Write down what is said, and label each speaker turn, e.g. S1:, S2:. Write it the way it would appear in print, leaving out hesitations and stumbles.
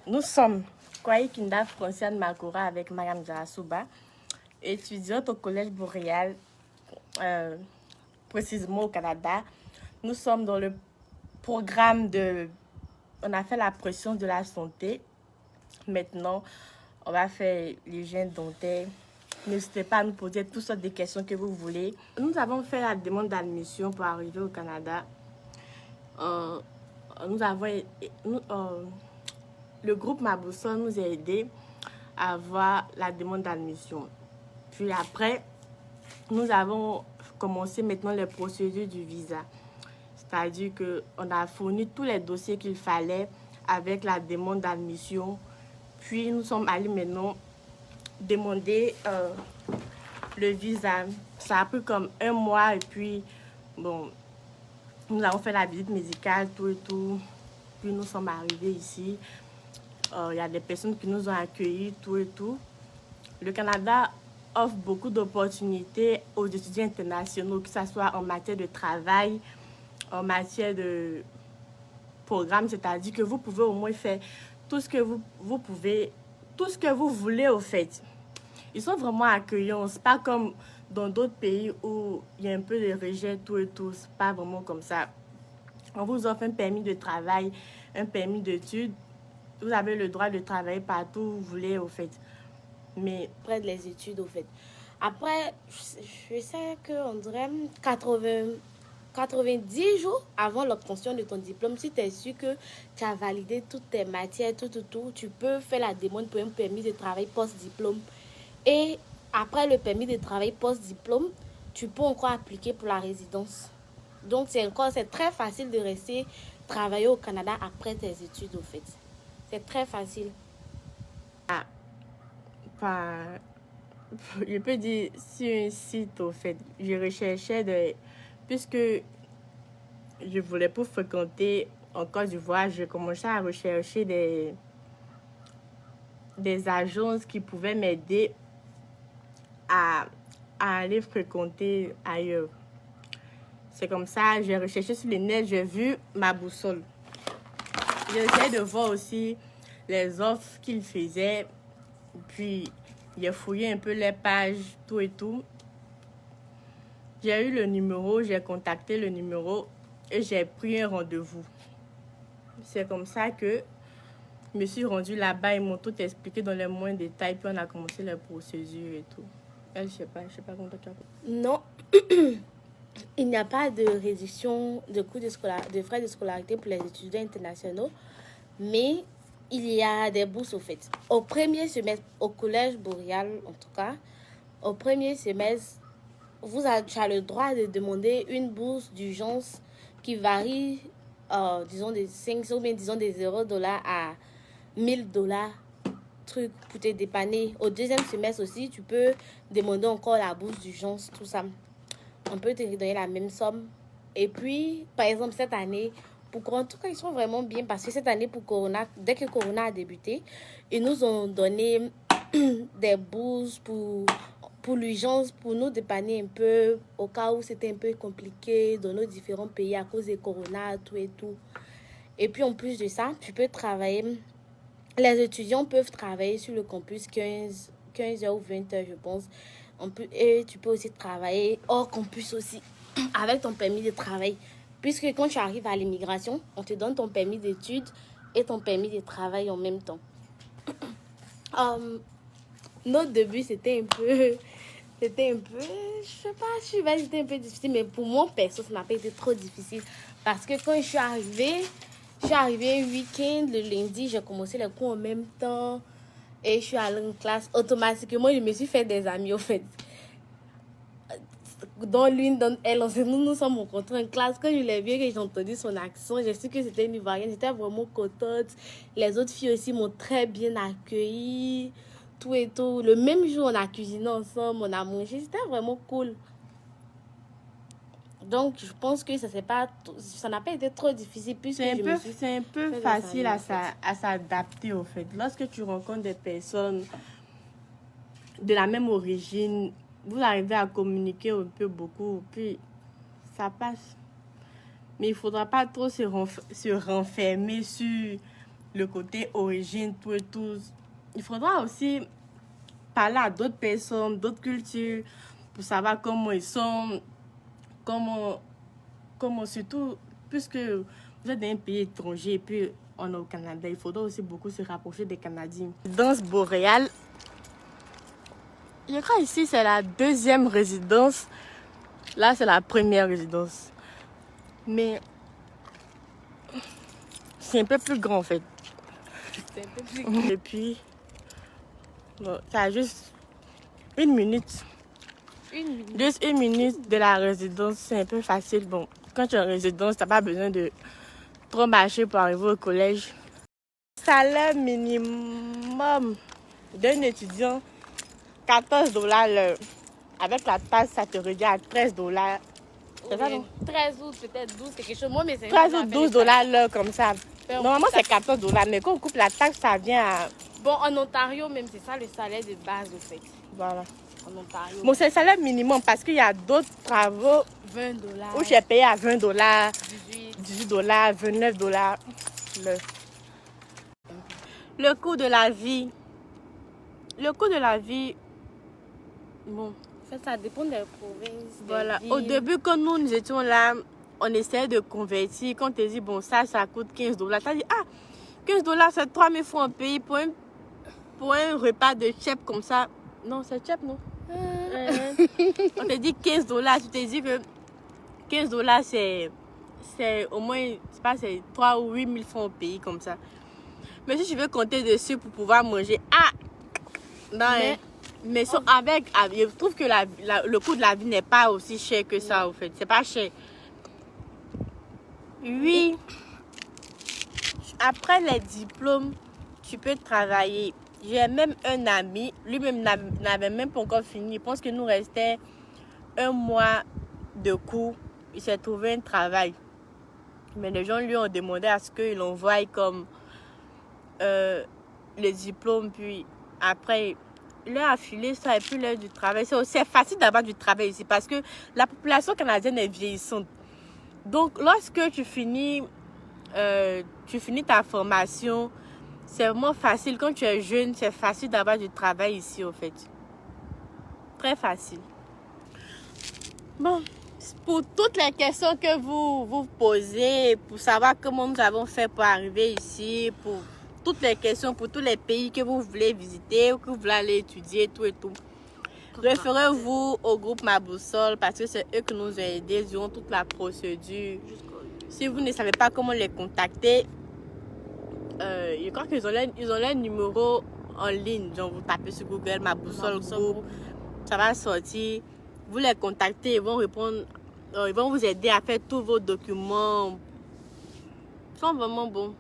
S1: Nous sommes Kwaï Kinda Franciane Makura avec Mme Jarasuba, étudiante au Collège Boréal, précisément au Canada. Nous sommes dans le programme de... On a fait la pression de la santé. Maintenant, on va faire l'hygiène dentaire. N'hésitez pas à nous poser toutes sortes de questions que vous voulez. Nous avons fait la demande d'admission pour arriver au Canada. Le groupe Maboussa nous a aidés à avoir la demande d'admission. Puis après, nous avons commencé maintenant les procédures du visa. C'est-à-dire qu'on a fourni tous les dossiers qu'il fallait avec la demande d'admission. Puis nous sommes allés maintenant demander le visa. Ça a pris comme 1 mois et puis, bon, nous avons fait la visite médicale, tout et tout. Puis nous sommes arrivés ici. Il y a des personnes qui nous ont accueillis, tout et tout. Le Canada offre beaucoup d'opportunités aux étudiants internationaux, que ce soit en matière de travail, en matière de programme, c'est-à-dire que vous pouvez au moins faire tout ce que vous pouvez, tout ce que vous voulez au fait. Ils sont vraiment accueillants. C'est pas comme dans d'autres pays où il y a un peu de rejet, tout et tout. C'est pas vraiment comme ça. On vous offre un permis de travail, un permis d'études. Vous avez le droit de travailler partout où vous voulez, au fait. Mais
S2: Après les études, au fait. Après, je sais qu'on dirait 90 jours avant l'obtention de ton diplôme, si tu es sûr que tu as validé toutes tes matières, tout, tu peux faire la demande pour un permis de travail post-diplôme. Et après le permis de travail post-diplôme, tu peux encore appliquer pour la résidence. Donc, c'est très facile de rester travailler au Canada après tes études, au fait. C'est très facile.
S1: je peux dire sur un site, au fait, je recherchais puisque je voulais pas fréquenter en Côte d'Ivoire, je commençais à rechercher des agences qui pouvaient m'aider à aller fréquenter ailleurs. C'est comme ça, j'ai recherché sur le net, j'ai vu ma boussole. J'ai essayé de voir aussi les offres qu'ils faisaient. Puis, j'ai fouillé un peu les pages, tout et tout. J'ai eu le numéro, j'ai contacté le numéro et j'ai pris un rendez-vous. C'est comme ça que je me suis rendue là-bas. Ils m'ont tout expliqué dans les moindres détails. Puis, on a commencé les procédures et tout. Je sais pas comment tu as compris.
S2: Non, il n'y a pas de réduction de coûts de frais de scolarité pour les étudiants internationaux, mais il y a des bourses au fait. Au premier semestre, au Collège Boréal en tout cas, au premier semestre, tu as le droit de demander une bourse d'urgence qui varie, disons, des 500 ou bien disons des $0 à $1000 truc pour te dépanner. Au deuxième semestre aussi, tu peux demander encore la bourse d'urgence, tout ça. On peut te donner la même somme. Et puis, par exemple, cette année, en tout cas, ils sont vraiment bien parce que cette année, pour Corona, dès que Corona a débuté, ils nous ont donné des bourses pour l'urgence, pour nous dépanner un peu au cas où c'était un peu compliqué dans nos différents pays à cause de Corona, tout et tout. Et puis, en plus de ça, tu peux travailler. Les étudiants peuvent travailler sur le campus 15 heures ou 20 heures, je pense. Et tu peux aussi travailler hors campus aussi, avec ton permis de travail. Puisque quand tu arrives à l'immigration, on te donne ton permis d'études et ton permis de travail en même temps. Notre début, c'était un peu, je sais pas, c'était un peu difficile, mais pour moi, perso, ça n'a pas été trop difficile. Parce que quand je suis arrivée un week-end, le lundi, j'ai commencé les cours en même temps. Et je suis allée en classe. Automatiquement, je me suis fait des amis, au fait. Dans l'une, dans elle, nous sommes rencontrés en classe. Quand je l'ai vu, que j'ai entendu son accent, j'ai su que c'était une Ivoirienne. J'étais vraiment contente. Les autres filles aussi m'ont très bien accueillie. Tout et tout. Le même jour, on a cuisiné ensemble, on a mangé. C'était vraiment cool. Donc, je pense que ça n'a pas été trop difficile.
S1: C'est un peu facile à s'adapter, au fait. Lorsque tu rencontres des personnes de la même origine, vous arrivez à communiquer un peu beaucoup, puis ça passe. Mais il ne faudra pas trop se renfermer sur le côté origine, tout et tout. Il faudra aussi parler à d'autres personnes, d'autres cultures, pour savoir comment ils sont, comment surtout, puisque vous êtes dans un pays étranger et puis on est au Canada, il faudra aussi beaucoup se rapprocher des Canadiens. Résidence boréale, je crois ici c'est la deuxième résidence, là c'est la première résidence. Mais c'est un peu plus grand en fait.
S2: C'est un peu plus grand.
S1: Et puis, bon, ça a juste 1 minute. Juste 1 minute de la résidence, c'est un peu facile. Bon, quand tu es en résidence, tu n'as pas besoin de trop marcher pour arriver au collège. Salaire minimum d'un étudiant, $14 l'heure. Avec la taxe, ça te revient à $13. C'est ça, non?
S2: 13 ou peut-être 12, c'est quelque chose. Moi, mais c'est
S1: 13 ou $12 l'heure comme ça. Normalement, c'est $14, mais quand on coupe la taxe, ça vient à...
S2: Bon, en Ontario, même, c'est ça le salaire de base, au fait.
S1: Voilà.
S2: En Ontario.
S1: Bon, c'est le salaire minimum parce qu'il y a d'autres travaux
S2: $20.
S1: où j'ai payé à $20,
S2: 18.
S1: $18, $29 l'heure. Le coût de la vie. Le coût de la vie, bon,
S2: Ça dépend des provinces.
S1: voilà.
S2: Des
S1: Au
S2: villes.
S1: début, quand nous étions là, on essayait de convertir. Quand on te dit, bon, ça coûte $15. Tu as dit, ah, $15, c'est 3 000 francs au pays pour un repas de chef comme ça. Non, c'est chef, non? On te dit $15. Tu te dis que $15, c'est au moins, je sais pas, c'est 3 ou 8 000 francs au pays comme ça. Mais si tu veux compter dessus pour pouvoir manger, non, mais je trouve que le coût de la vie n'est pas aussi cher que ça, au fait. C'est pas cher. Oui. Après les diplômes, tu peux travailler. J'ai même un ami, lui-même n'avait même pas encore fini. Je pense qu'il nous restait 1 mois de cours. Il s'est trouvé un travail. Mais les gens lui ont demandé à ce qu'il envoie comme le diplôme. Puis après, il a affilé ça et puis l'heure du travail. C'est facile d'avoir du travail ici parce que la population canadienne est vieillissante. Donc, lorsque tu finis ta formation, c'est vraiment facile. Quand tu es jeune, c'est facile d'avoir du travail ici, au fait. Très facile. Bon, pour toutes les questions que vous vous posez, pour savoir comment nous avons fait pour arriver ici, pour toutes les questions, pour tous les pays que vous voulez visiter, ou que vous voulez aller étudier, tout et tout, référez-vous au groupe Ma Boussole parce que c'est eux qui nous ont aidés durant toute la procédure. Si vous ne savez pas comment les contacter, je crois qu'ils ont leur numéro en ligne. Donc, vous tapez sur Google Ma Boussole Group, ça va sortir. Vous les contactez, ils vont répondre, ils vont vous aider à faire tous vos documents. Ils sont vraiment bons.